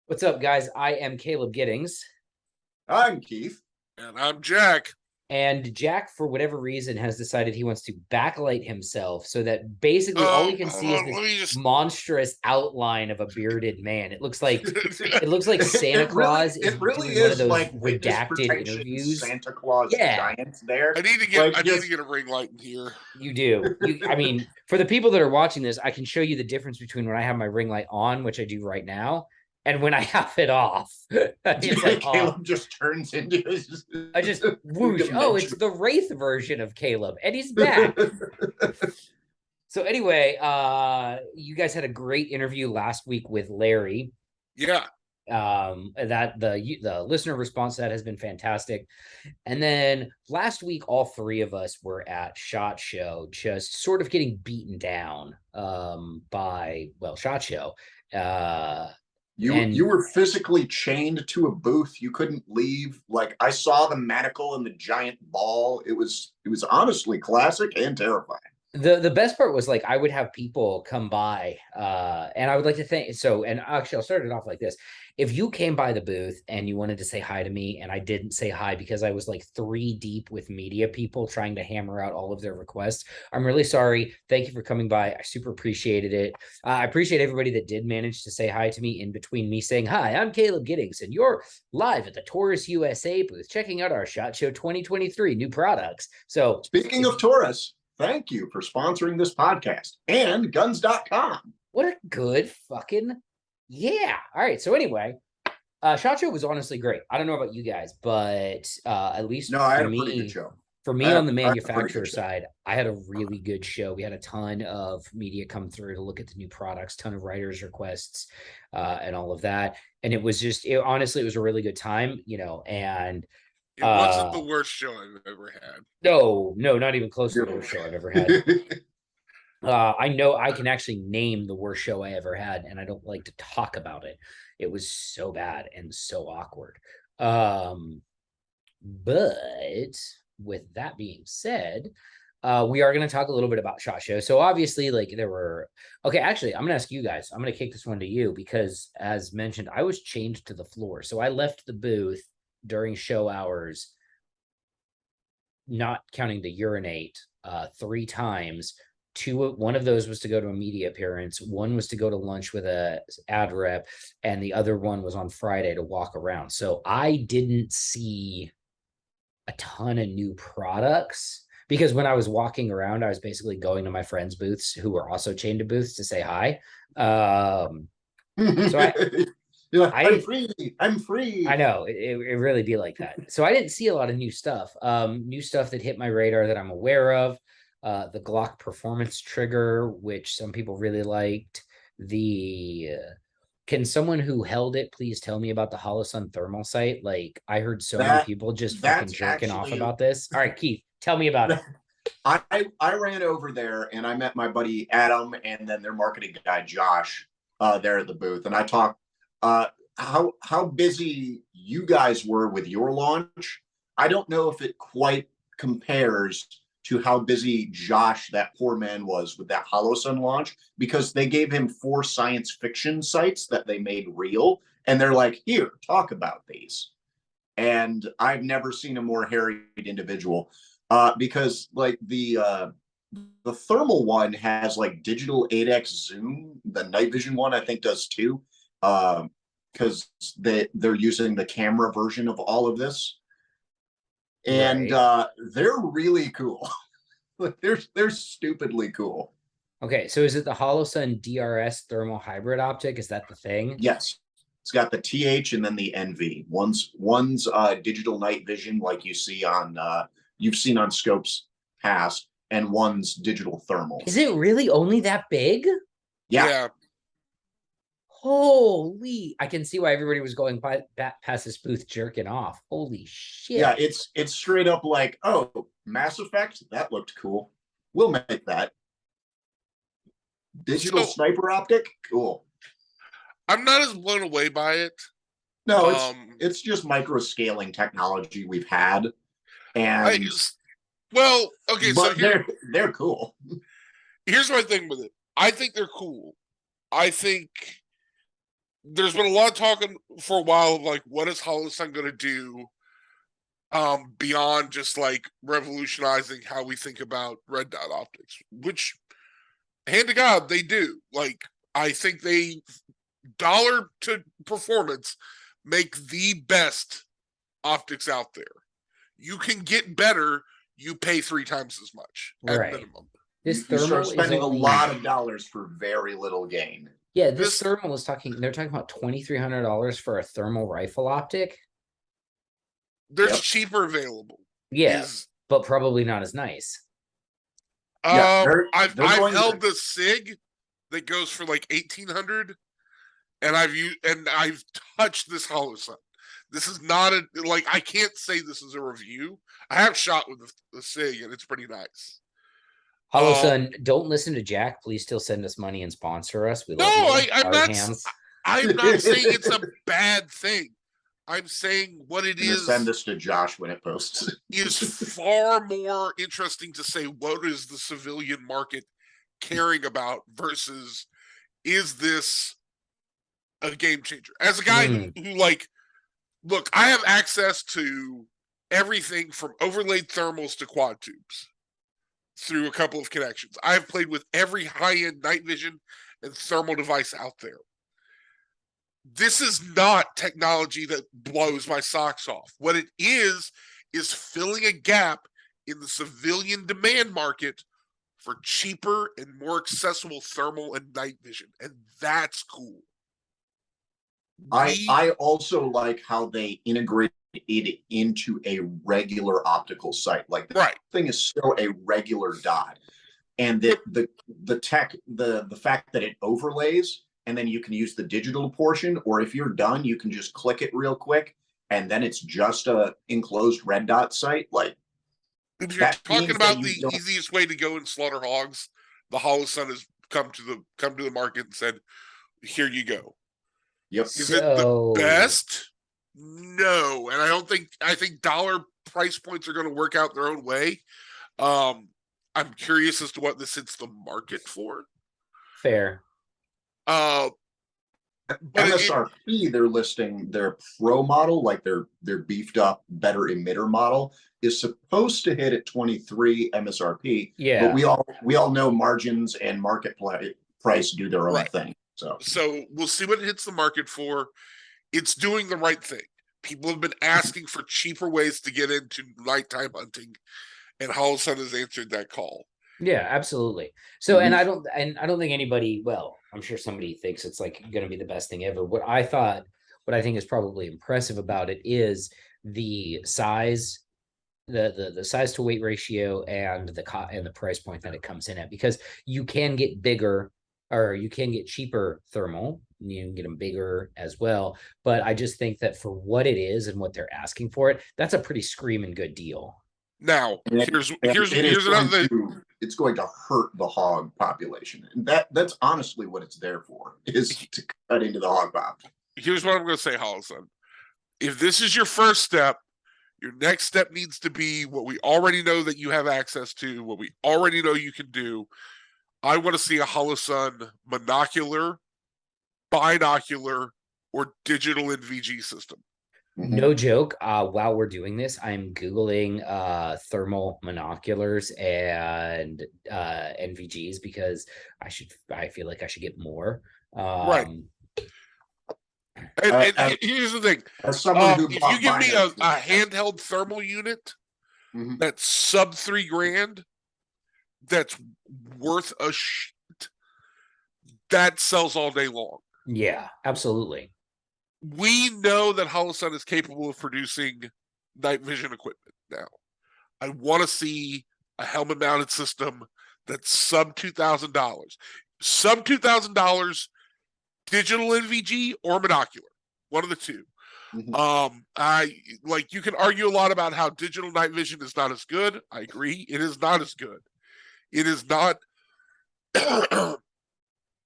What's up, guys? I am Caleb Giddings. I'm Keith. And I'm Jack. And Jack, for whatever reason, has decided he wants to backlight himself so that basically all we can Hold see is on, this let me just. monstrous outline of a bearded man. It looks like Santa It really, Claus is it really doing one of is those like witness redacted protection interviews. Santa Claus Yeah, giant there. I need to get. Like I need to just get a ring light in here. you do. I mean, for the people that are watching this, I can show you the difference between when I have my ring light on, which I do right now, and when I have it off. It's like, Caleb just turns into I just whoosh. Oh, it's the Wraith version of Caleb, and he's back. So anyway, you guys had a great interview last week with Larry. Yeah. That the listener response to that has been fantastic. And then last week, all three of us were at SHOT Show, just sort of getting beaten down by SHOT Show. You were physically chained to a booth. You couldn't leave. Like I saw the manacle and the giant ball. It was honestly classic and terrifying. The best part was like I would have people come by and I would like to thank and actually I'll start it off like this. If you came by the booth and you wanted to say hi to me and I didn't say hi because I was like 3 deep with media people trying to hammer out all of their requests, I'm really sorry. Thank you for coming by. I super appreciated it. I appreciate everybody that did manage to say hi to me in between me saying hi. I'm Caleb Giddings and you're live at the Taurus USA booth checking out our SHOT Show 2023 new products. So speaking of Taurus, thank you for sponsoring this podcast and guns.com. What a good fucking yeah. All right. So anyway, SHOT Show was honestly great. I don't know about you guys, but at least I had a pretty good show. For me on the manufacturer side, I had a really good show. We had a ton of media come through to look at the new products, ton of writers' requests, and all of that. And it was just honestly, it was a really good time, and it wasn't the worst show I've ever had. No, not even close to the worst show I've ever had. I know I can actually name the worst show I ever had, and I don't like to talk about it. It was so bad and so awkward. But with that being said, we are going to talk a little bit about SHOT Show. So obviously, like actually, I'm going to ask you guys. I'm going to kick this one to you because, as mentioned, I was chained to the floor. So I left the booth during show hours, not counting the urinate, 3 times. One of those was to go to a media appearance, one was to go to lunch with a ad rep, and the other one was on Friday to walk around. So I didn't see a ton of new products because when I was walking around, I was basically going to my friends' booths who were also chained to booths to say hi. I'm free. I know it really be like that. So I didn't see a lot of new stuff. New stuff that hit my radar that I'm aware of. The Glock performance trigger, which some people really liked. Can someone who held it please tell me about the Holosun thermal sight? Like I heard so many people just fucking jerking off about this. All right, Keith, tell me about it. I ran over there and I met my buddy Adam and then their marketing guy Josh there at the booth, and I talked how busy you guys were with your launch. I don't know if it quite compares to how busy Josh, that poor man, was with that Holosun launch, because they gave him 4 science fiction sites that they made real, and they're like, here, talk about these. And I've never seen a more harried individual because like the thermal one has like digital 8x zoom. The night vision one I think does too, because they're using the camera version of all of this. And they're really cool. they're stupidly cool. Okay, so is it the Holosun DRS thermal hybrid optic? Is that the thing? Yes, it's got the TH and then the NV. One's digital night vision, like you've seen on scopes past, and one's digital thermal. Is it really only that big? Yeah. Holy, I can see why everybody was going past this booth jerking off. Holy shit. Yeah, it's straight up like, oh, Mass Effect, that looked cool. We'll make that. Digital sniper optic, cool. I'm not as blown away by it. No, it's just micro scaling technology we've had. And so they're cool. Here's my thing with it. I think they're cool. I think there's been a lot of talking for a while of like, what is Holosun going to do beyond just like revolutionizing how we think about red dot optics, which hand to God, they do. Like, I think they dollar to performance make the best optics out there. You can get better, you pay 3 times as much at minimum. This you start thermal is spending only a lot of dollars for very little gain. Yeah, this thermal is they're talking about $2,300 for a thermal rifle optic. There's cheaper available. Yeah, but probably not as nice. Yeah, I've held the SIG that goes for like 1,800, and I've touched this Holosun. This is not I can't say this is a review. I have shot with the SIG, and it's pretty nice. Holosun, don't listen to Jack. Please still send us money and sponsor us. We love you. I'm not saying it's a bad thing. I'm saying what it is. Send this to Josh when it posts. Is far more interesting to say what is the civilian market caring about versus is this a game changer? As a guy who look, I have access to everything from overlaid thermals to quad tubes through a couple of connections. I've played with every high-end night vision and thermal device out there. This is not technology that blows my socks off. What it is filling a gap in the civilian demand market for cheaper and more accessible thermal and night vision. And that's cool. I also like how they integrate it into a regular optical sight. Like the thing is still a regular dot. And the tech, the fact that it overlays, and then you can use the digital portion, or if you're done, you can just click it real quick, and then it's just a enclosed red dot sight. Like, if you're talking about the easiest way to go and slaughter hogs, the Holosun has come to the market and said, "Here you go." Yep. Is it the best? No, and I think dollar price points are going to work out their own way. I'm curious as to what this hits the market for. Fair. MSRP, they're listing their pro model, like their beefed up, better emitter model, is supposed to hit at 23 MSRP. Yeah. But we all know margins and market price do their own thing. So we'll see what it hits the market for. It's doing the right thing. People have been asking for cheaper ways to get into nighttime hunting, and Holosun has answered that call. Yeah, absolutely. So, and I don't think anybody, well, I'm sure somebody thinks it's like going to be the best thing ever. What I think is probably impressive about it is the size, the size to weight ratio, and the price point that it comes in at, because you can get bigger, or you can get cheaper thermal. You can get them bigger as well. But I just think that for what it is and what they're asking for it, that's a pretty screaming good deal. Now, here's another thing. It's going to hurt the hog population. And that's honestly what it's there for, is to cut into the hog pop. Here's what I'm going to say, Holosun. If this is your first step, your next step needs to be what we already know that you have access to, what we already know you can do. I want to see a Holosun monocular, binocular, or digital NVG system. No joke. While we're doing this, I'm Googling thermal monoculars and NVGs, because I feel like I should get more. Right. And here's the thing. As someone who if you give me a handheld thermal unit that's sub $3,000, that's worth a shit, that sells all day long. Yeah, absolutely. We know that Holosun is capable of producing night vision equipment now. I want to see a helmet mounted system that's sub $2,000. Sub $2,000, digital NVG or monocular, one of the two. You can argue a lot about how digital night vision is not as good. I agree. It is not as good. It is not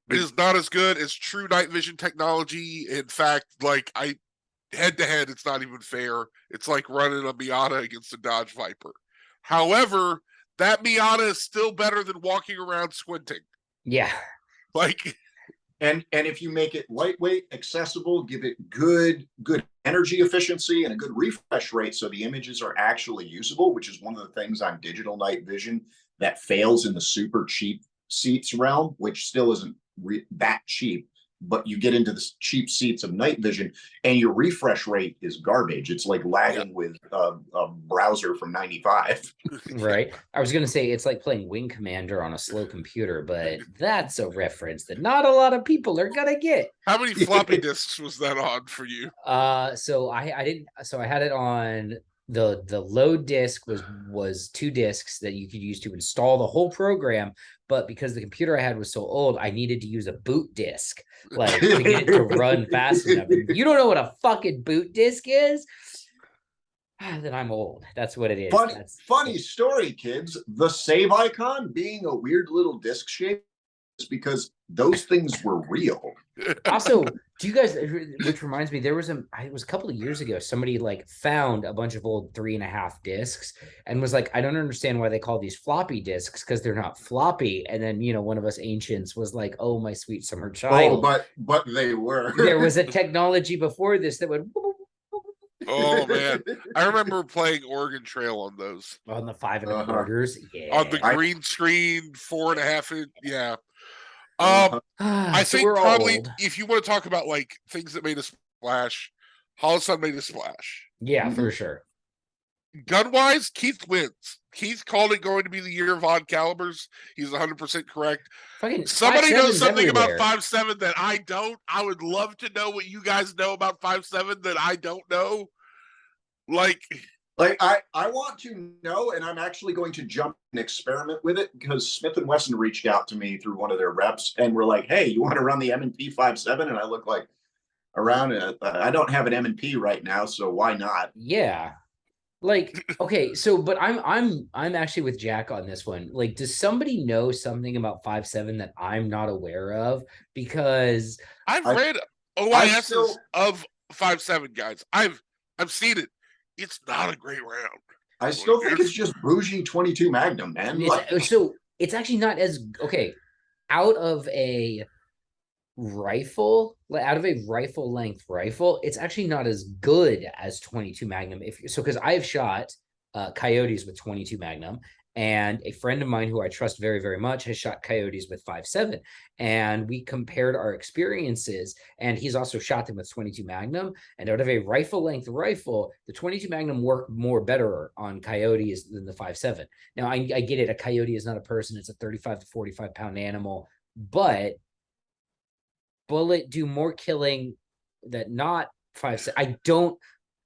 it is not as good as true night vision technology. In fact, head to head, it's not even fair. It's like running a Miata against a Dodge Viper. However, that Miata is still better than walking around squinting. Yeah. And if you make it lightweight, accessible, give it good energy efficiency and a good refresh rate, so the images are actually usable, which is one of the things on digital night vision that fails in the super cheap seats realm, which still isn't that cheap. But you get into the cheap seats of night vision, and your refresh rate is garbage. It's like lagging with a browser from '95. Right. I was going to say it's like playing Wing Commander on a slow computer, but that's a reference that not a lot of people are going to get. How many floppy disks was that on for you? So I didn't. So I had it on the load disk was 2 disks that you could use to install the whole program. But because the computer I had was so old, I needed to use a boot disk, like to get it to run fast enough. You don't know what a fucking boot disk is? Then I'm old. That's what it is. Funny story, kids. The save icon being a weird little disc shape is because those things were real. Also, do you guys, which reminds me, it was a couple of years ago, somebody like found a bunch of old 3.5 discs and was like, I don't understand why they call these floppy disks, because they're not floppy. And then, one of us ancients was like, oh, my sweet summer child. Oh, but they were. There was a technology before this that would. Oh man, I remember playing Oregon Trail on those. On the 5 1/4s, yeah. On the green screen, 4.5 inch, yeah. I So think probably if you want to talk about like things that made a splash, Hollister made a splash. Yeah, for sure. Gun-wise, Keith wins. Keith called it going to be the year of odd calibers. He's 100% correct. Somebody knows something about 5.7 that I don't. I would love to know what you guys know about 5.7 that I don't know. Like I want to know, and I'm actually going to jump and experiment with it, because Smith & Wesson reached out to me through one of their reps and were like, hey, you want to run the M&P 5.7? And I look like around I don't have an M&P right now, so why not? Yeah. Like, okay, so but I'm actually with Jack on this one. Like, does somebody know something about 5.7 that I'm not aware of? Because I've read OISs of 5.7, guys. I've seen it. It's not a great round. I still think it's just bougie 22 Magnum, man. So it's actually not as okay. Out of a rifle length rifle, it's actually not as good as 22 Magnum. Because I've shot coyotes with 22 Magnum, and a friend of mine who I trust very, very much has shot coyotes with 5.7, and we compared our experiences, and he's also shot them with 22 Magnum. And out of a rifle length rifle, the 22 Magnum worked more better on coyotes than the 5.7. Now I get it, a coyote is not a person, it's a 35 to 45 pound animal, but bullet do more killing that not 5.7.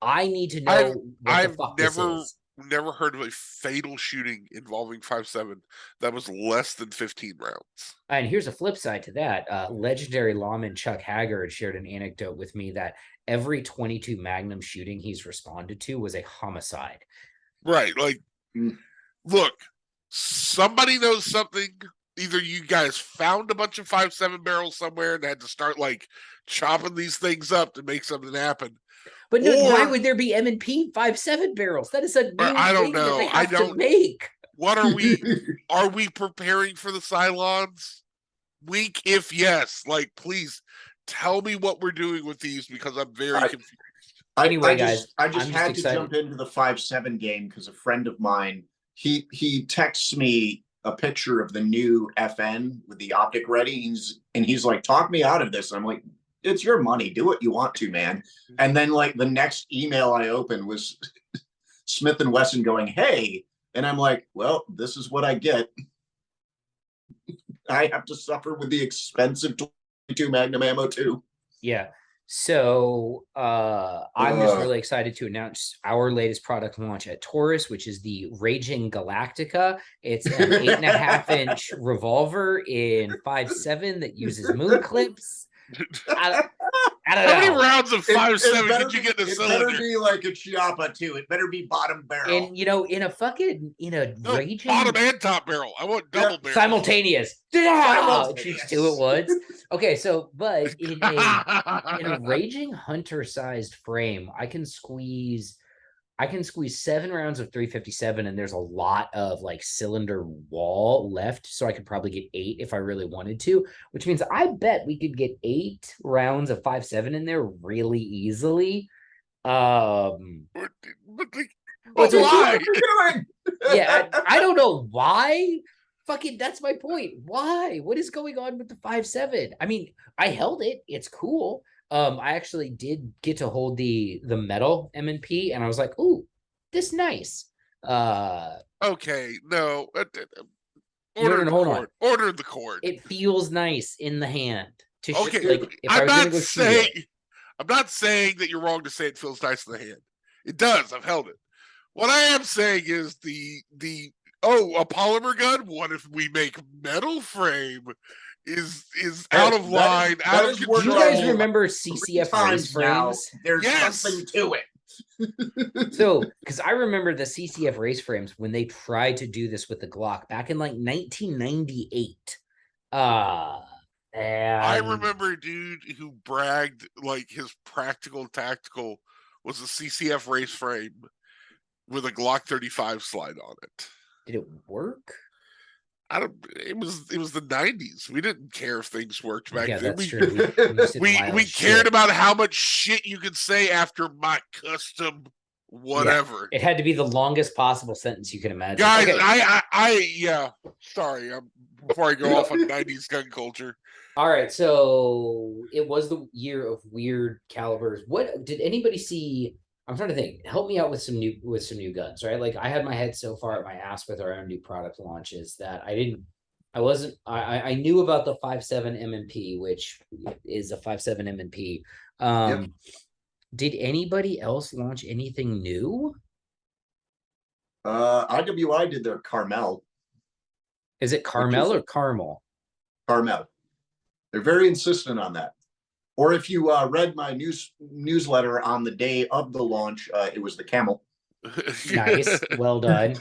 I need to know what the fuck this is. Never heard of a fatal shooting involving 5.7 that was less than 15 rounds. And here's a flip side to that. Legendary lawman Chuck Haggard shared an anecdote with me that every 22 Magnum shooting he's responded to was a homicide. Right. Like, look, somebody knows something. Either you guys found a bunch of 5.7 barrels somewhere and had to start like chopping these things up to make something happen. But no, why would there be M&P 5.7 barrels? That is a new I don't thing know. that they have to make. What are we? Are we preparing for the Cylons? Wink if yes. Like, please tell me what we're doing with these, because I'm very confused. Anyway, I just had to jump into the 5.7 game because a friend of mine, he texts me a picture of the new FN with the optic ready. He's like, talk me out of this. I'm like, it's your money. Do what you want to, man. And then like the next email I opened was Smith & Wesson going, hey. And I'm like, well, this is what I get. I have to suffer with the expensive 22 Magnum ammo too. Yeah. So I'm just really excited to announce our latest product launch at Taurus, which is the Raging Galactica. It's an 8.5-inch revolver in 5.7 that uses moon clips. I don't know. How many rounds of 5.7 did you get in a cylinder? It better be like a Chiappa too. It better be bottom barrel. And in a raging bottom and top barrel. I want double barrel. Simultaneous. It shoots 2 at once. Okay, so but in a raging hunter-sized frame, I can squeeze I can squeeze 7 rounds of 357, and there's a lot of like cylinder wall left, so I could probably get 8 if I really wanted to, which means I bet we could get 8 rounds of 5.7 in there really easily. But What's why? Yeah, I don't know why. Fucking, that's my point. Why? What is going on with the 5.7? I mean, I held it. It's cool. I actually did get to hold the metal M&P, and I was like, "Ooh, this nice." Okay, no. No, hold on. Order the cord. It feels nice in the hand. Okay, Like if I was gonna go shoot it. I'm not saying that you're wrong to say it feels nice in the hand. It does. I've held it. What I am saying is a polymer gun. What if we make metal frame? Is out of line, out of control. Do you guys remember CCF race frames? There's something to it. So, because I remember the CCF race frames when they tried to do this with the Glock back in like 1998. And I remember a dude who bragged like his practical tactical was a CCF race frame with a Glock 35 slide on it. Did it work? It was the 90s. We didn't care if things worked back then. That's true. We cared about how much shit you could say after my custom whatever. Yeah, it had to be the longest possible sentence you can imagine. Guys, okay. Sorry, before I go off on 90s gun culture. All right, so it was the year of weird calibers. What did anybody see? I'm trying to think. Help me out with some new guns, right? Like I had my head so far at my ass with our own new product launches that I knew about the 5.7 M&P, which is a 5.7 M&P. Yep. Did anybody else launch anything new? IWI did their Carmel. Is it Carmel or Carmel? Carmel. They're very insistent on that. Or if you read my newsletter on the day of the launch, it was the Camel. Nice. Well done.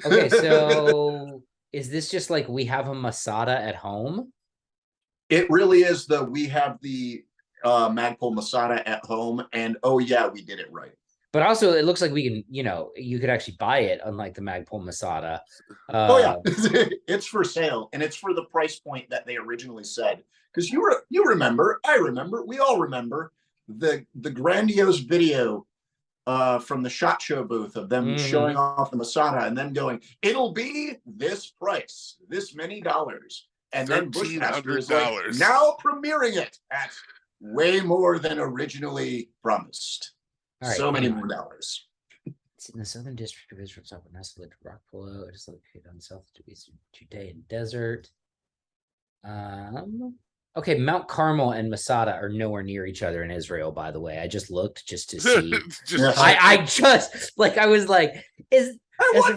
Okay, so is this just like we have a Masada at home? It really is we have the Magpul Masada at home, and oh yeah, we did it right. But also, it looks like we can, you could actually buy it, unlike the Magpul Masada. Oh yeah, it's for sale, and it's for the price point that they originally said. Because you remember, I remember, we all remember the grandiose video from the SHOT Show booth of them showing off the Masada and then going, "It'll be this price, this many dollars," and then Bushmaster is like, now premiering it at way more than originally promised. Right, so many more dollars. It's in the Southern District of Israel, South Nestle, Rock Polo. It is located on South Judean Desert. Okay, Mount Carmel and Masada are nowhere near each other in Israel, by the way. I just looked just to see. I was like,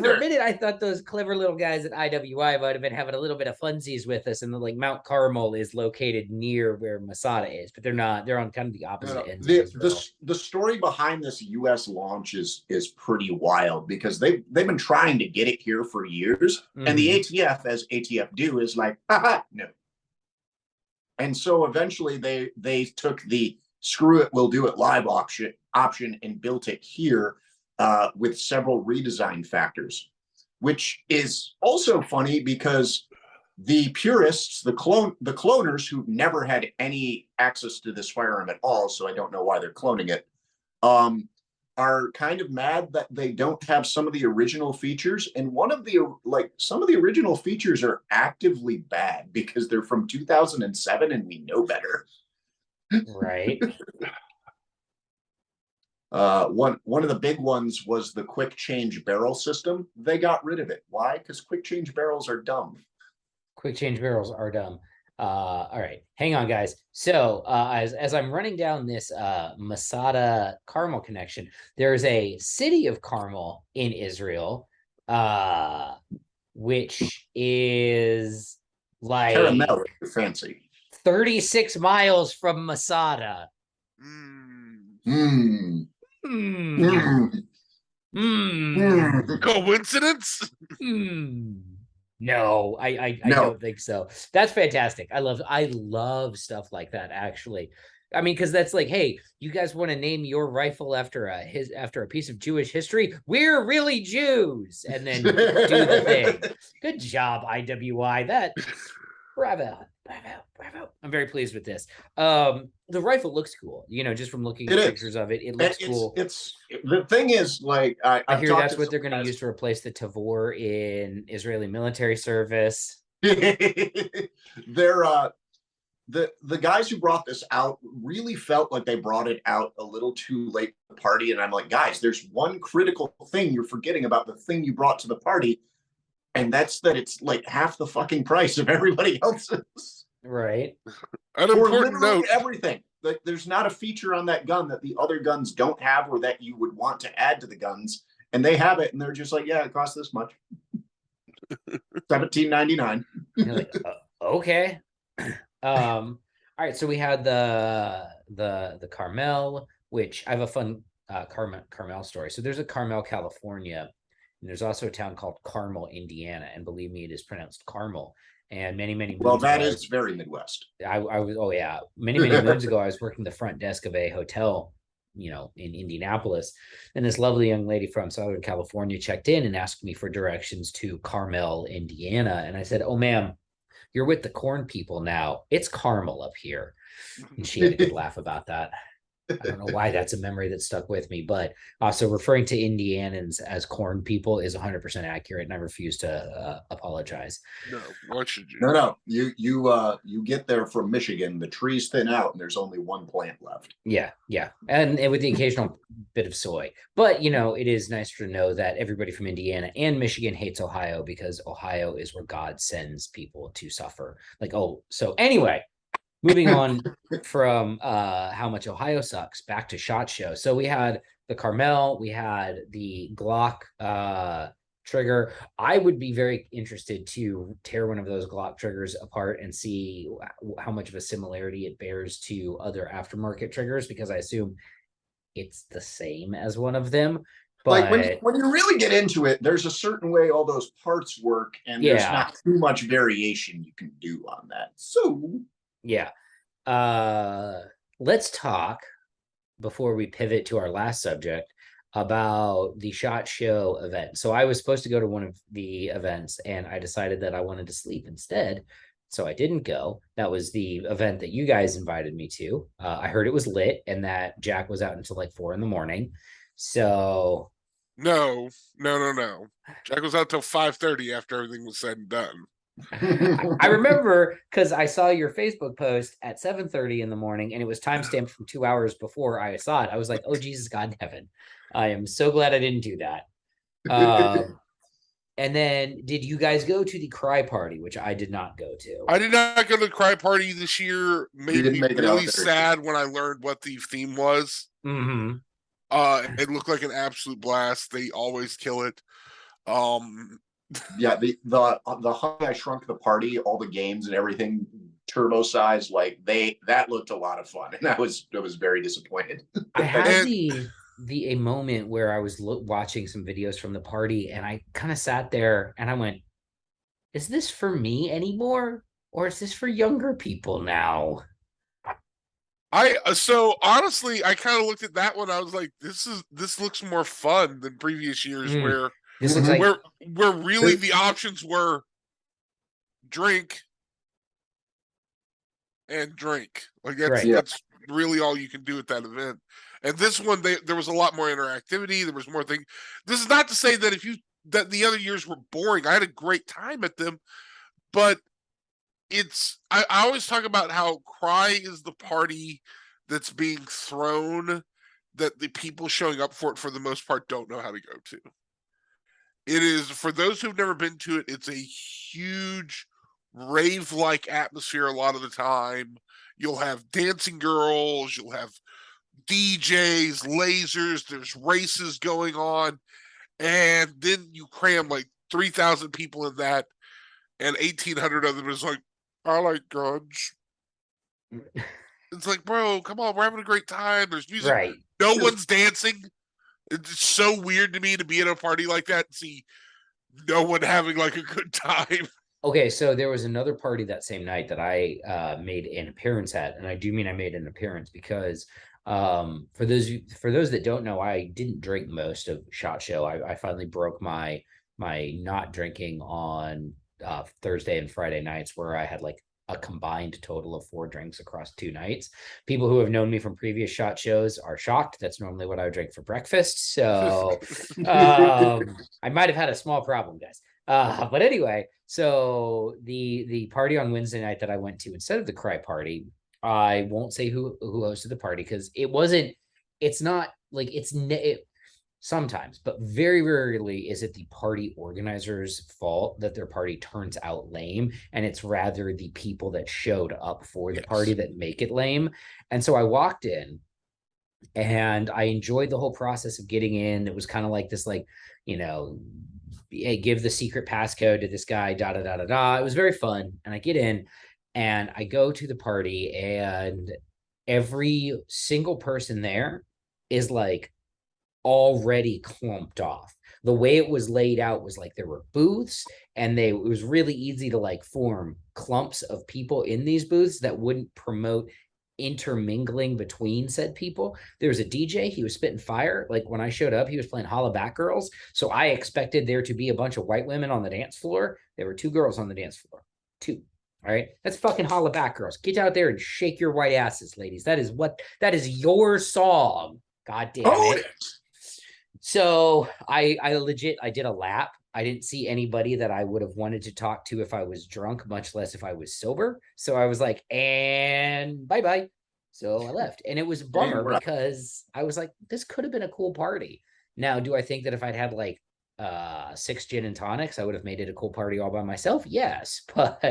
for a minute, I thought those clever little guys at IWI might have been having a little bit of funsies with us, and like Mount Carmel is located near where Masada is, but they're not. They're on kind of the opposite ends. The story behind this U.S. launch is pretty wild because they've been trying to get it here for years, and the ATF, as ATF do, is like, haha, no. And so eventually they took the screw it, we'll do it live option and built it here. With several redesign factors, which is also funny because the purists, the cloners who've never had any access to this firearm at all, so I don't know why they're cloning it, are kind of mad that they don't have some of the original features. And some of the original features are actively bad because they're from 2007 and we know better. Right. One of the big ones was the quick change barrel system. They got rid of it. Why? Because quick change barrels are dumb. Quick change barrels are dumb. All right, hang on, guys. So as I'm running down this Masada Carmel connection, there's a city of Carmel in Israel, which is like Caramel, fancy. 36 miles from Masada. Coincidence? No, I don't think so. That's fantastic. I love stuff like that, actually. I mean, because that's like, hey, you guys want to name your rifle after a piece of Jewish history? We're really Jews, and then do the thing. Good job, IWI. That bravo, bravo, bravo. I'm very pleased with this. The rifle looks cool. Just from looking at pictures of it, it looks cool. It's the thing is, like, I hear that's what they're going to use to replace the Tavor in Israeli military service. They're the guys who brought this out really felt like they brought it out a little too late to the party. And I'm like, guys, there's one critical thing you're forgetting about the thing you brought to the party. And that's that it's like half the fucking price of everybody else's. Right. An important note. Everything. Like, there's not a feature on that gun that the other guns don't have or that you would want to add to the guns. And they have it. And they're just like, yeah, it costs this much. $17.99. Like, okay. All right, so we had the Carmel, which I have a fun Carmel story. So there's a Carmel, California, and there's also a town called Carmel, Indiana, and believe me, it is pronounced Carmel. And many well, that is very Midwest. I was many moons ago, I was working the front desk of a hotel, in Indianapolis, and this lovely young lady from Southern California checked in and asked me for directions to Carmel, Indiana, and I said, "Oh, ma'am, you're with the corn people now. It's Carmel up here." And she had a good laugh about that. I don't know why that's a memory that stuck with me, but also referring to Indianans as corn people is 100% accurate, and I refuse to apologize. No, why should you? No. You get there from Michigan, the trees thin out, and there's only one plant left. Yeah, and with the occasional bit of soy. But it is nice to know that everybody from Indiana and Michigan hates Ohio, because Ohio is where God sends people to suffer. So anyway. Moving on from how much Ohio sucks, back to SHOT Show. So we had the Carmel, we had the Glock trigger. I would be very interested to tear one of those Glock triggers apart and see how much of a similarity it bears to other aftermarket triggers, because I assume it's the same as one of them. But like when you really get into it, there's a certain way all those parts work, and there's not too much variation you can do on that. So yeah. Let's talk, before we pivot to our last subject, about the SHOT Show event. So I was supposed to go to one of the events, and I decided that I wanted to sleep instead, so I didn't go. That was the event that you guys invited me to. I heard it was lit and that Jack was out until like 4 a.m. So no. Jack was out till 5:30 after everything was said and done. I remember because I saw your Facebook post at 7:30 in the morning, and it was timestamped from 2 hours before I saw it. I was like, "Oh, Jesus, God in heaven! I am so glad I didn't do that." And then, did you guys go to the cry party, which I did not go to? I did not go to the cry party this year. Made me really sad when I learned what the theme was. Mm-hmm. It looked like an absolute blast. They always kill it. Yeah, the Honey I Shrunk the Party, all the games and everything turbo size, that looked a lot of fun, and I was very disappointed. I had a moment where I was watching some videos from the party, and I kind of sat there and I went, "Is this for me anymore, or is this for younger people now?" So honestly, I kind of looked at that one. I was like, this looks more fun than previous years where. This looks like where really the options were drink and drink. Like that's really all you can do at that event. And this one, there was a lot more interactivity. There was more things. This is not to say that that the other years were boring. I had a great time at them, but I always talk about how Cry is the party that's being thrown that the people showing up for it for the most part don't know how to go to. It is, for those who've never been to it, it's a huge rave-like atmosphere a lot of the time. You'll have dancing girls, you'll have DJs, lasers, there's races going on, and then you cram like 3,000 people in that, and 1,800 of them is like, "I like guns." It's like, bro, come on, we're having a great time. There's music. Right. No one's dancing. It's so weird to me to be at a party like that and see no one having like a good time. Okay, so there was another party that same night that I made an appearance at, and I do mean I made an appearance because for those that don't know, I didn't drink most of SHOT Show. I finally broke my not drinking on Thursday and Friday nights, where I had like a combined total of 4 drinks across 2 nights. People who have known me from previous SHOT shows are shocked. That's normally what I would drink for breakfast. So I might have had a small problem, guys. But anyway, so the party on Wednesday night that I went to instead of the cry party, I won't say who hosted the party because it wasn't. It's not like sometimes, but very rarely is it the party organizer's fault that their party turns out lame, and it's rather the people that showed up for the party that make it lame. And so I walked in and I enjoyed the whole process of getting in. It was kind of like this, like, you know, hey, give the secret passcode to this guy, da da da da da. It was very fun. And I get in and I go to the party, and every single person there is like already clumped off. The way it was laid out was like there were booths, and it was really easy to like form clumps of people in these booths that wouldn't promote intermingling between said people. There was a DJ, he was spitting fire. Like when I showed up, he was playing Holla Back Girls. So I expected there to be a bunch of white women on the dance floor. There were 2 girls on the dance floor. 2. All right. That's fucking Holla Back Girls. Get out there and shake your white asses, ladies. That is your song. God damn it. So I legit, I did a lap. I didn't see anybody that I would have wanted to talk to if I was drunk, much less if I was sober. So I was like, and bye-bye. So I left. And it was a bummer because I was like, this could have been a cool party. Now, do I think that if I'd had like 6 gin and tonics, I would have made it a cool party all by myself? Yes. But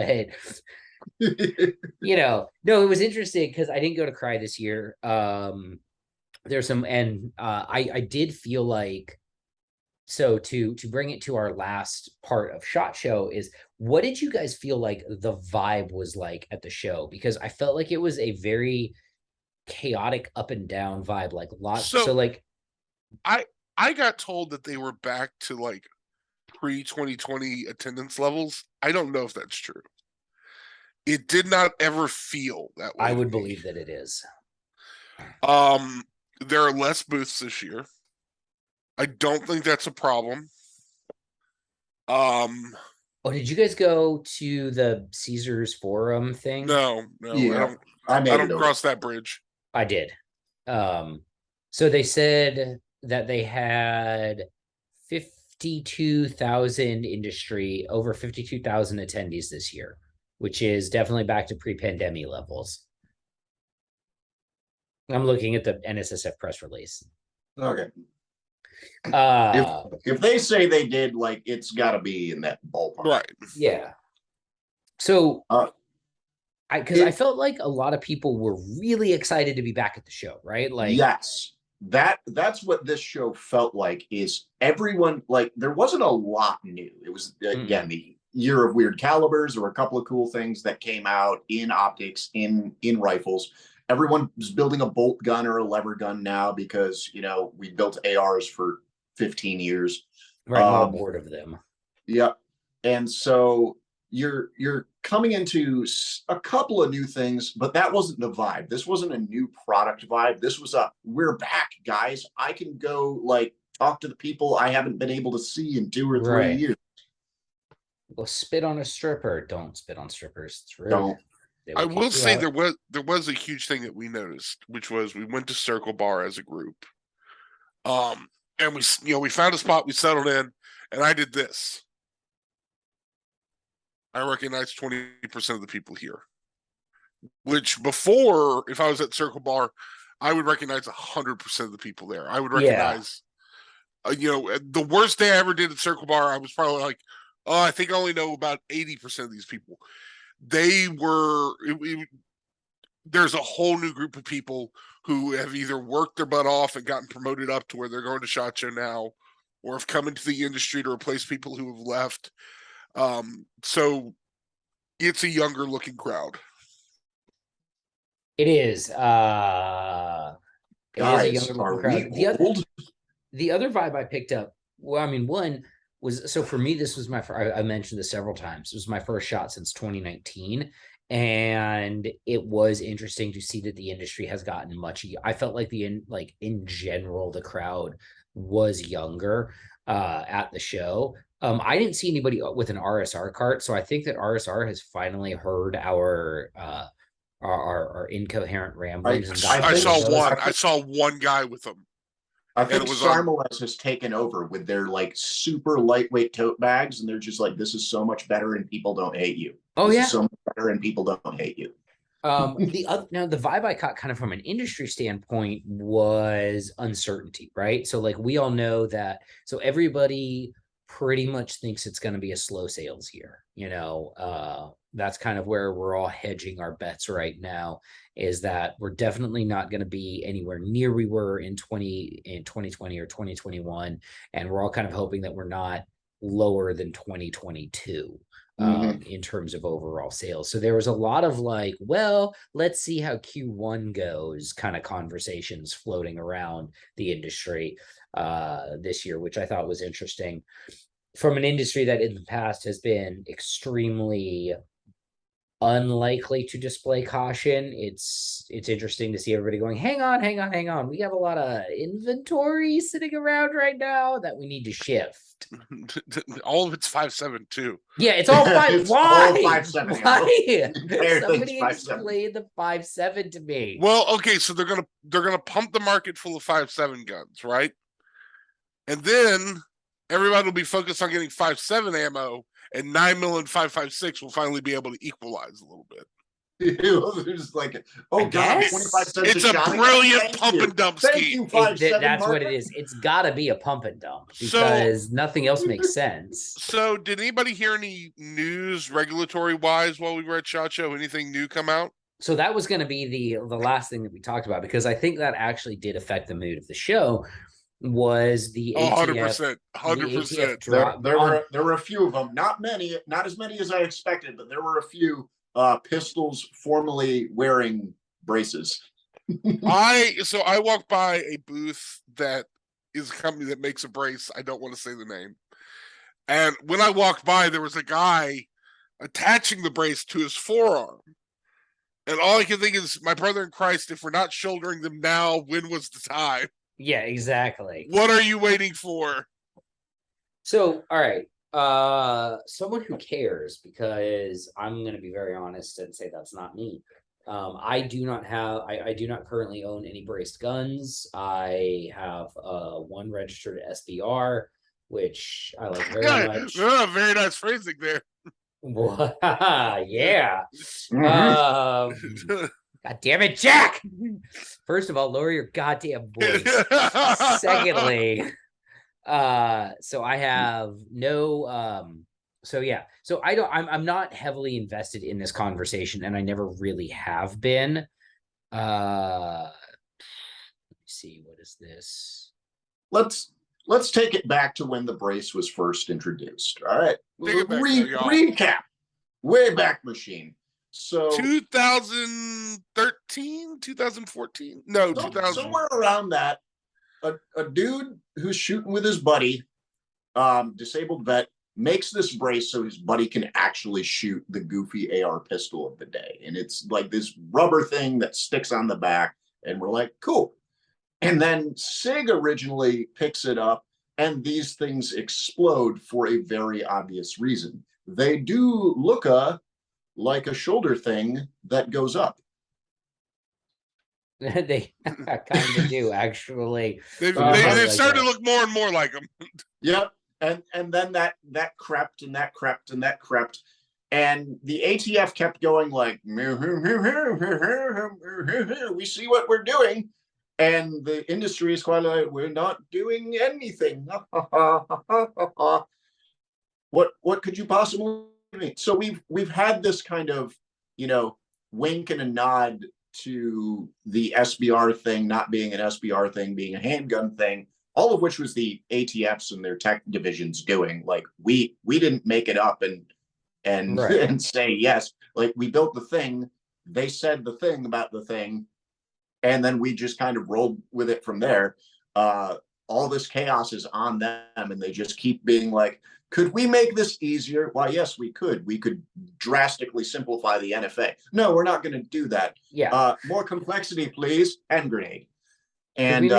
no, it was interesting because I didn't go to Cry this year. There's some, and I did feel like, so to bring it to our last part of SHOT Show is, what did you guys feel like the vibe was like at the show? Because I felt like it was a very chaotic up and down vibe, like lots. So like I got told that they were back to like pre-2020 attendance levels. I don't know if that's true. It did not ever feel that way. I would believe that it is. There are less booths this year. I don't think that's a problem. Oh, did you guys go to the Caesars Forum thing? No. Yeah, I don't cross that bridge. I did. So they said that they had 52,000 industry, over 52,000 attendees this year, which is definitely back to pre-pandemic levels. I'm looking at the NSSF press release. Okay. If they say they did, like, it's got to be in that ballpark, right? Yeah. So, because I felt like a lot of people were really excited to be back at the show, right? Like, yes, that's what this show felt like. Is everyone, like, there wasn't a lot new. It was again the year of weird calibers. There were a couple of cool things that came out in optics, in rifles. Everyone is building a bolt gun or a lever gun now because, we built ARs for 15 years. Right, I'm bored of them. Yeah. And so you're coming into a couple of new things, but that wasn't the vibe. This wasn't a new product vibe. This was we're back, guys. I can go like talk to the people I haven't been able to see in 2 or 3 years. Well, spit on a stripper. Don't spit on strippers. It's rude. Don't. I will say there was a huge thing that we noticed, which was we went to Circle Bar as a group, and we found a spot, we settled in, and I did this. I recognized 20% of the people here, which before, if I was at Circle Bar, I would recognize 100% of the people there. I would recognize, the worst day I ever did at Circle Bar, I was probably like, oh, I think I only know about 80% of these people. They were, there's a whole new group of people who have either worked their butt off and gotten promoted up to where they're going to SHOT Show now, or have come into the industry to replace people who have left. So it's a younger looking crowd. It is. It is a younger looking crowd. The other vibe I picked up, well, I mean, one, was, so for me, this was my I mentioned this several times. It was my first shot since 2019. And it was interesting to see that the industry has gotten much. I felt like in general, the crowd was younger at the show. I didn't see anybody with an RSR cart, so I think that RSR has finally heard our incoherent ramblings and got I rid of saw those. one. I saw one guy with them. I think it was Sarmalez has taken over with their like super lightweight tote bags, and they're just like, this is so much better, and people don't hate you. Oh This yeah. is so much better, and people don't hate you. Now the vibe I caught kind of from an industry standpoint was uncertainty, right? So like we all know that, so everybody pretty much thinks it's going to be a slow sales year. That's kind of where we're all hedging our bets right now, is that we're definitely not going to be anywhere near we were in 2020 or 2021, and we're all kind of hoping that we're not lower than 2022 in terms of overall sales. So there was a lot of like, well, let's see how Q1 goes kind of conversations floating around the industry this year, which I thought was interesting from an industry that in the past has been extremely unlikely to display caution. It's interesting to see everybody going, hang on. We have a lot of inventory sitting around right now that we need to shift. All of it's 5.7 too. Yeah, it's all five. It's Why? all 5.7. Why? Somebody 5.7. explain the 5.7 to me. Well, okay, so they're gonna pump the market full of 5.7 guns, right? And then everybody will be focused on getting 5.7 ammo, and 9mm and 5.56 will finally be able to equalize a little bit. It's like, oh god, 25 cents. It's a brilliant pump and dump scheme. That's what it is. It's got to be a pump and dump because nothing else makes sense. So, did anybody hear any news regulatory wise while we were at SHOT Show? Anything new come out? So that was going to be the last thing that we talked about, because I think that actually did affect the mood of the show. Was the ATF 100%. There were a few of them, not many, not as many as I expected, but there were a few pistols formerly wearing braces. I walked by a booth that is a company that makes a brace. I don't want to say the name. And when I walked by, there was a guy attaching the brace to his forearm. And all I can think is, my brother in Christ, if we're not shouldering them now, when was the time? Yeah, exactly. What are you waiting for? So, all right. Someone who cares, because I'm going to be very honest and say that's not me. I do not currently own any braced guns. I have one registered SBR, which I like very much. Very nice phrasing there. Yeah. God damn it, Jack! First of all, lower your goddamn voice. Secondly, so I have no so I'm not heavily invested in this conversation, and I never really have been. Let me see, what is this? Let's take it back to when the brace was first introduced. All right. Recap. Way back machine. So 2013, 2014? No, 2000. Somewhere around that. A dude who's shooting with his buddy, disabled vet, makes this brace so his buddy can actually shoot the goofy AR pistol of the day. And it's like this rubber thing that sticks on the back. And we're like, cool. And then SIG originally picks it up, and these things explode for a very obvious reason. They do look like a shoulder thing that goes up. They kind of do, actually. They started to look more and more like them. Yep. And then that crept and that crept and that crept. And the ATF kept going like, we see what we're doing. And the industry is quite like, we're not doing anything. What could you possibly mean? So we've had this kind of, wink and a nod to the SBR thing not being an SBR thing, being a handgun thing, all of which was the ATFs and their tech divisions doing. Like we didn't make it up and say yes. Like we built the thing, they said the thing about the thing, and then we just kind of rolled with it from there. all this chaos is on them, and they just keep being like, could we make this easier? Why, yes, we could. We could drastically simplify the NFA. No, we're not going to do that. Yeah. More complexity, please. Hand grenade. And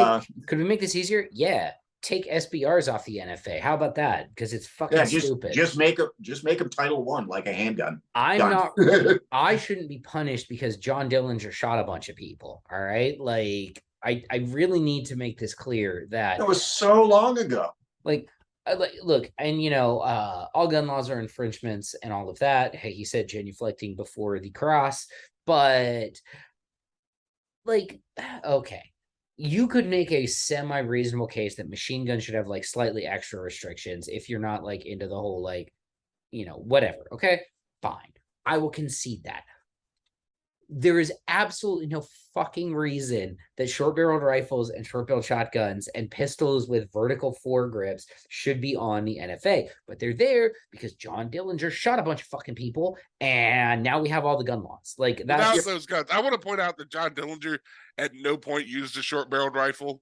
could we make this easier? Yeah. Take SBRs off the NFA. How about that? Because it's fucking stupid. Just make them Title I, like a handgun. I shouldn't be punished because John Dillinger shot a bunch of people. All right. Like, I really need to make this clear that was so long ago. Look, and all gun laws are infringements and all of that. Hey, he said genuflecting before the cross, but like, okay. You could make a semi-reasonable case that machine guns should have like slightly extra restrictions if you're not like into the whole like, whatever. Okay, fine. I will concede that. There is absolutely no fucking reason that short-barreled rifles and short-barreled shotguns and pistols with vertical foregrips should be on the NFA, but they're there because John Dillinger shot a bunch of fucking people, and now we have all the gun laws. Like that's without those guns. I want to point out that John Dillinger at no point used a short-barreled rifle.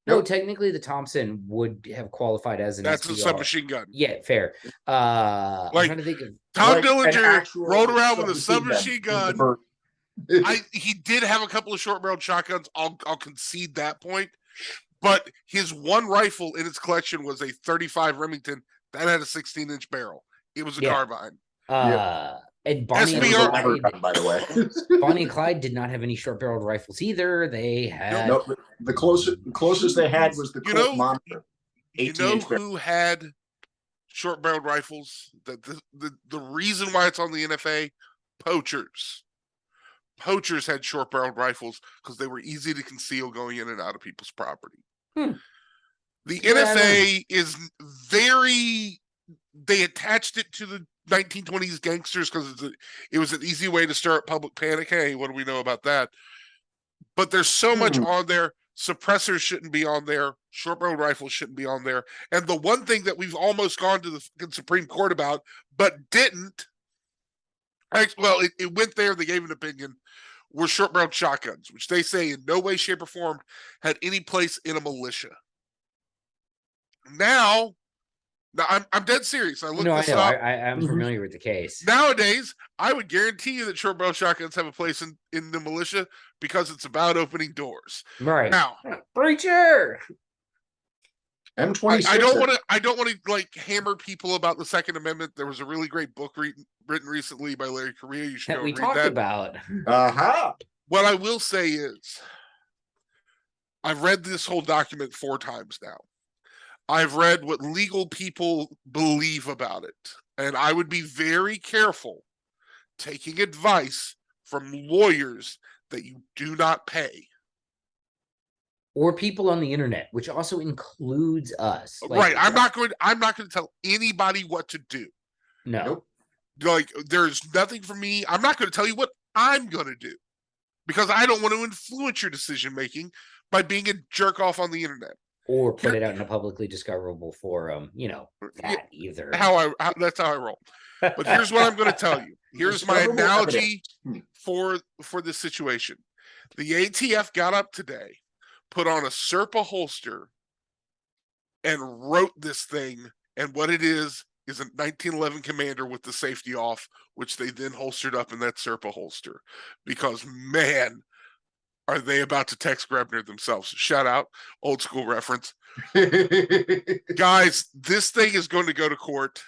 No, technically the Thompson would have qualified as an That's SBR. a submachine gun. Yeah, fair. I'm trying to think of Tom Dillinger rolled around with a submachine gun. He did have a couple of short-barreled shotguns. I'll concede that point. But his one rifle in his collection was a 35 Remington that had a 16-inch barrel. It was a carbine. And Bonnie and Clyde, by the way. Bonnie and Clyde did not have any short-barreled rifles either. They had the closest they had was the Colt Monitor. You know who had short-barreled rifles? The reason why it's on the NFA, poachers. Poachers had short-barreled rifles because they were easy to conceal going in and out of people's property. The NFA is they attached it to the 1920s gangsters because it was an easy way to start public panic. Hey, what do we know about that? But there's so much on there. Suppressors shouldn't be on there. Short-barreled rifles shouldn't be on there. And the one thing that we've almost gone to the Supreme Court about, but didn't, well, it went there. They gave an opinion. Were short-barreled shotguns, which they say in no way, shape, or form had any place in a militia. Now I'm dead serious. I looked this up. I'm familiar with the case. Nowadays, I would guarantee you that short-barreled shotguns have a place in the militia because it's about opening doors. Right now, preacher. M26. I don't want to like hammer people about the Second Amendment. There was a really great book written recently by Larry Correa. You should go read talked that. About. What I will say is, I've read this whole document 4 times now. I've read what legal people believe about it, and I would be very careful taking advice from lawyers that you do not pay. Or people on the internet, which also includes us. Right. I'm not going to tell anybody what to do. No. Like, there's nothing for me. I'm not going to tell you what I'm going to do because I don't want to influence your decision making by being a jerk off on the internet. Or put it out in a publicly discoverable forum, that either. That's how I roll. But here's what I'm going to tell you. Here's my analogy for this situation. The ATF got up today, put on a Serpa holster, and wrote this thing. And what it is a 1911 Commander with the safety off, which they then holstered up in that Serpa holster. Because, man, are they about to Tex Grebner themselves? Shout out, old school reference. Guys, this thing is going to go to court.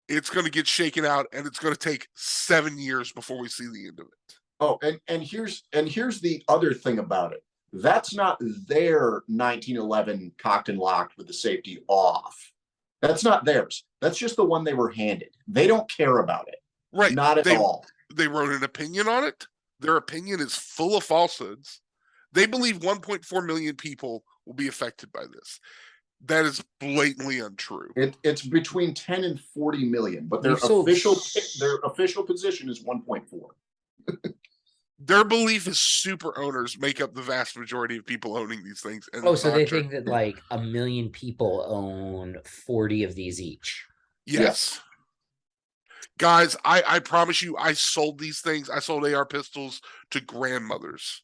It's going to get shaken out, and it's going to take 7 years before we see the end of it. Oh, and here's the other thing about it. That's not their 1911 cocked and locked with the safety off. That's not theirs. That's just the one they were handed. They don't care about it. Right. Not at all. They wrote an opinion on it. Their opinion is full of falsehoods. They believe 1.4 million people will be affected by this. That is blatantly untrue. It's between 10 and 40 million, but their official position is 1.4. Their belief is super owners make up the vast majority of people owning these things. And so they think that like 1 million people own 40 of these each. Yes. Guys, I promise you, I sold these things. I sold AR pistols to grandmothers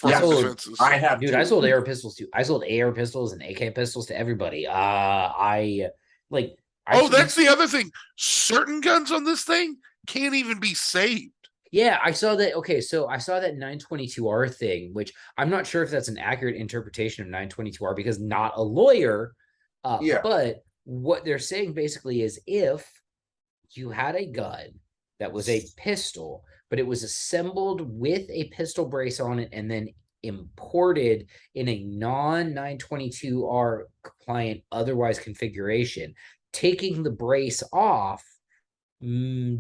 for Yes. defenses. I have Dude, too. I sold AR pistols too. I sold AR pistols and AK pistols to everybody. I like. That's the other thing. Certain guns on this thing can't even be saved. Yeah, I saw that. Okay, so I saw that 922R thing, which I'm not sure if that's an accurate interpretation of 922R because not a lawyer. Yeah. But what they're saying basically is if you had a gun that was a pistol, but it was assembled with a pistol brace on it and then imported in a non 922R compliant otherwise configuration, taking the brace off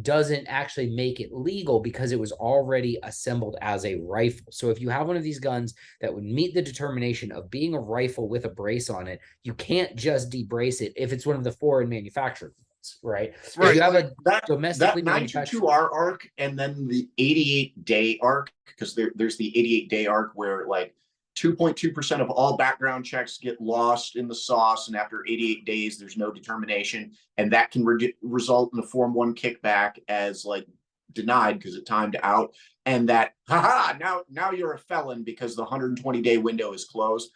doesn't actually make it legal because it was already assembled as a rifle. So if you have one of these guns that would meet the determination of being a rifle with a brace on it, you can't just debrace it if it's one of the foreign manufactured ones, right? Right. If you have a that domestically 92R arc and then the 88-day arc, because there's the 88-day arc where like 2.2% of all background checks get lost in the sauce, and after 88 days there's no determination, and that can result in a Form 1 kickback as like denied because it timed out, and that now you're a felon because the 120-day window is closed.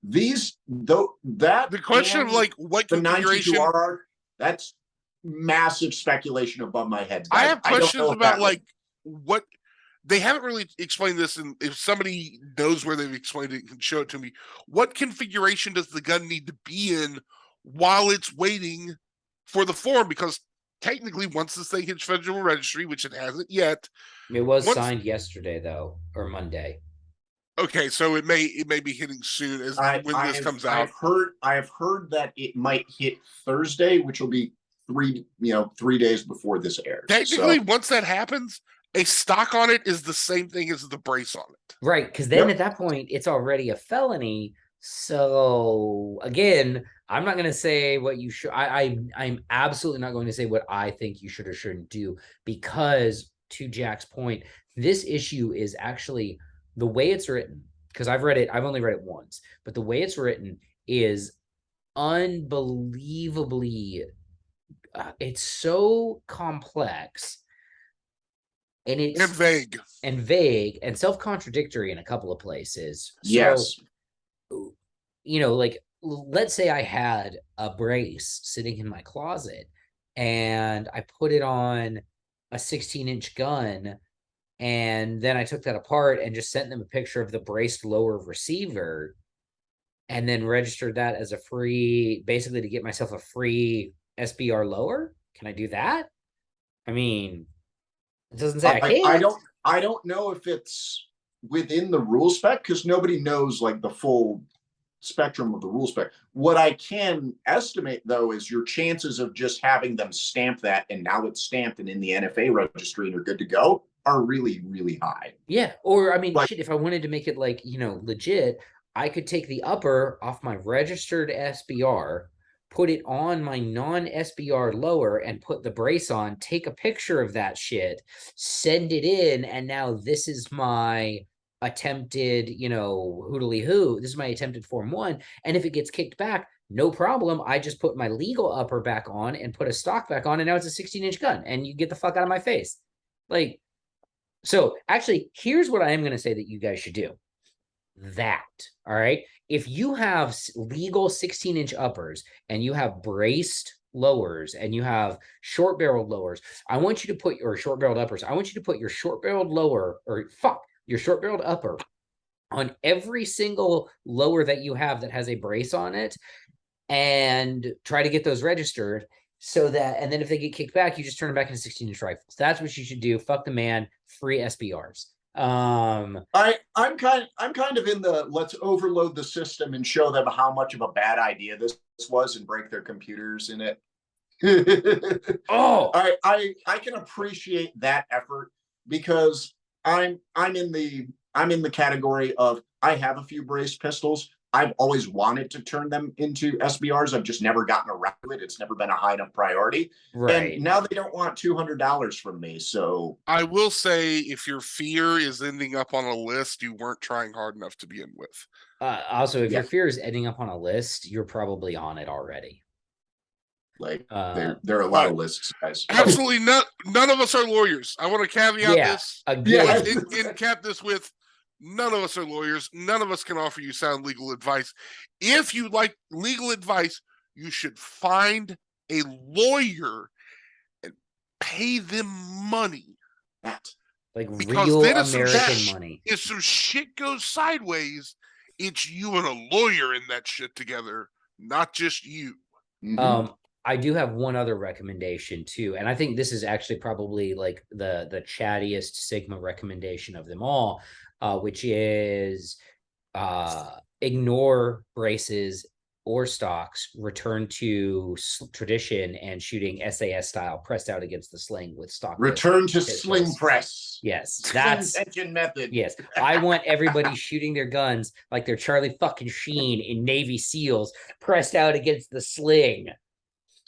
The question of like what the configuration 92R arc, that's massive speculation above my head. I have questions about like what they haven't really explained this, and if somebody knows where they've explained it, can show it to me. What configuration does the gun need to be in while it's waiting for the form? Because technically, once this thing hits federal registry, which it hasn't yet, it was signed yesterday though, or Monday. Okay, so it may be hitting soon as when this comes out. I have heard that it might hit Thursday, which will be 3 days before this airs. Technically, once that happens, a stock on it is the same thing as the brace on it. Right, because then at that point, it's already a felony. So again, I'm not going to say what you should. I'm absolutely not going to say what I think you should or shouldn't do, because to Jack's point, this issue is actually the way it's written, because I've read it. I've only read it once, but the way it's written is unbelievably, it's so complex. And it's vague and self-contradictory in a couple of places. Yes. So, like, let's say I had a brace sitting in my closet and I put it on a 16-inch gun, and then I took that apart and just sent them a picture of the braced lower receiver and then registered that as a free, basically to get myself a free SBR lower. Can I do that? I mean, it doesn't say I can't. I don't know if it's within the rule spec because nobody knows like the full spectrum of the rule spec. What I can estimate though is your chances of just having them stamp that and now it's stamped and in the NFA registry and you're good to go are really, really high. Yeah. Or I mean, shit, if I wanted to make it like, legit, I could take the upper off my registered SBR, put it on my non-SBR lower and put the brace on, take a picture of that shit, send it in, and now this is my attempted, hoodly hoo. This is my attempted Form 1. And if it gets kicked back, no problem. I just put my legal upper back on and put a stock back on, and now it's a 16-inch gun, and you get the fuck out of my face. Like, so actually, here's what I am going to say that you guys should do. All right, if you have legal 16-inch uppers and you have braced lowers and you have short-barreled lowers, I want you to put your short-barreled uppers. I want you to put your short-barreled lower your short-barreled upper on every single lower that you have that has a brace on it, and try to get those registered. So that, and then if they get kicked back, you just turn them back into 16-inch rifles. That's what you should do. Fuck the man. Free SBRs. I'm kind of in the let's overload the system and show them how much of a bad idea this was and break their computers in it. I can appreciate that effort because I'm in the category of I have a few braced pistols. I've always wanted to turn them into SBRs. I've just never gotten around to it. It's never been a high enough priority. Right. And now they don't want $200 from me. So I will say, if your fear is ending up on a list, you weren't trying hard enough to begin with. Also, if your fear is ending up on a list, you're probably on it already. Like there are a lot of lists, guys. Absolutely none of us are lawyers. I want to caveat this. Again. And cap this with None of us are lawyers. None of us can offer you sound legal advice. If you like legal advice, you should find a lawyer and pay them money. That. Like Because real then American money. if some shit goes sideways, it's you and a lawyer in that shit together, not just you. Mhm. I do have one other recommendation too, and I think this is actually probably like the chattiest Sigma recommendation of them all, which is ignore braces or stocks, return to tradition and shooting SAS style, pressed out against the sling with stock. Return to sling press. Yes, that's tension method. Yes, I want everybody shooting their guns like they're Charlie fucking Sheen in Navy SEALs, pressed out against the sling.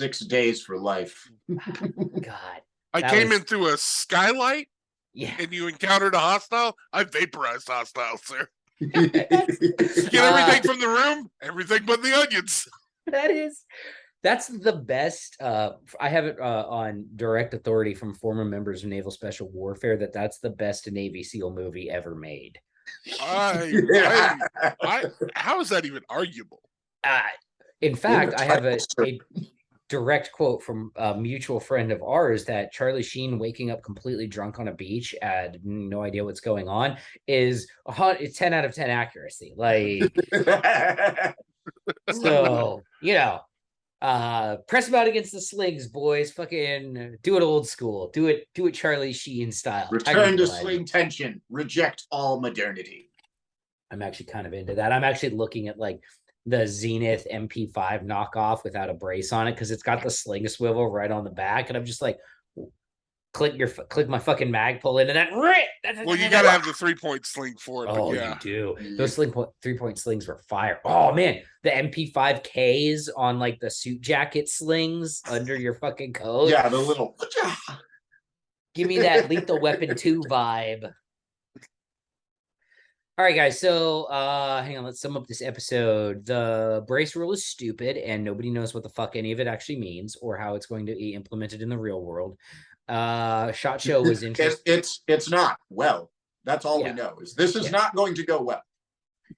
6 days for life. God, I came in through a skylight. Yeah, and you encountered a hostile. I vaporized hostiles, sir. Get everything from the room, everything but the onions. That's the best. I have it on direct authority from former members of Naval Special Warfare that's the best Navy SEAL movie ever made. How is that even arguable? In fact, I have a direct quote from a mutual friend of ours that Charlie Sheen waking up completely drunk on a beach, had no idea what's going on, is 10 out of 10 accuracy. Like, so, press them out against the slings, boys. Fucking do it old school. Do it Charlie Sheen style. Return to sling tension. Reject all modernity. I'm actually kind of into that. I'm actually looking at like the Zenith MP5 knockoff without a brace on it because it's got the sling swivel right on the back, and I'm just like, click my fucking mag pull into that. Well, you gotta have the 3-point sling for it. Oh, yeah. You do. Those 3-point slings were fire. Oh man, the MP5Ks on like the suit jacket slings under your fucking coat. Yeah, the little. Give me that Lethal Weapon 2 vibe. All right, guys. So hang on, let's sum up this episode. The brace rule is stupid, and nobody knows what the fuck any of it actually means or how it's going to be implemented in the real world. SHOT Show was interesting. It's not. Well, that's all we know is this is not going to go well.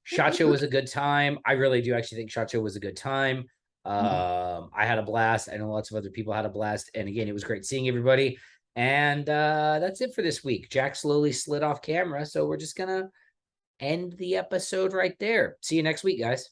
SHOT Show was a good time. I really do actually think SHOT Show was a good time. I had a blast. I know lots of other people had a blast. And again, it was great seeing everybody. And that's it for this week. Jack slowly slid off camera, so we're just gonna end the episode right there. See you next week, guys.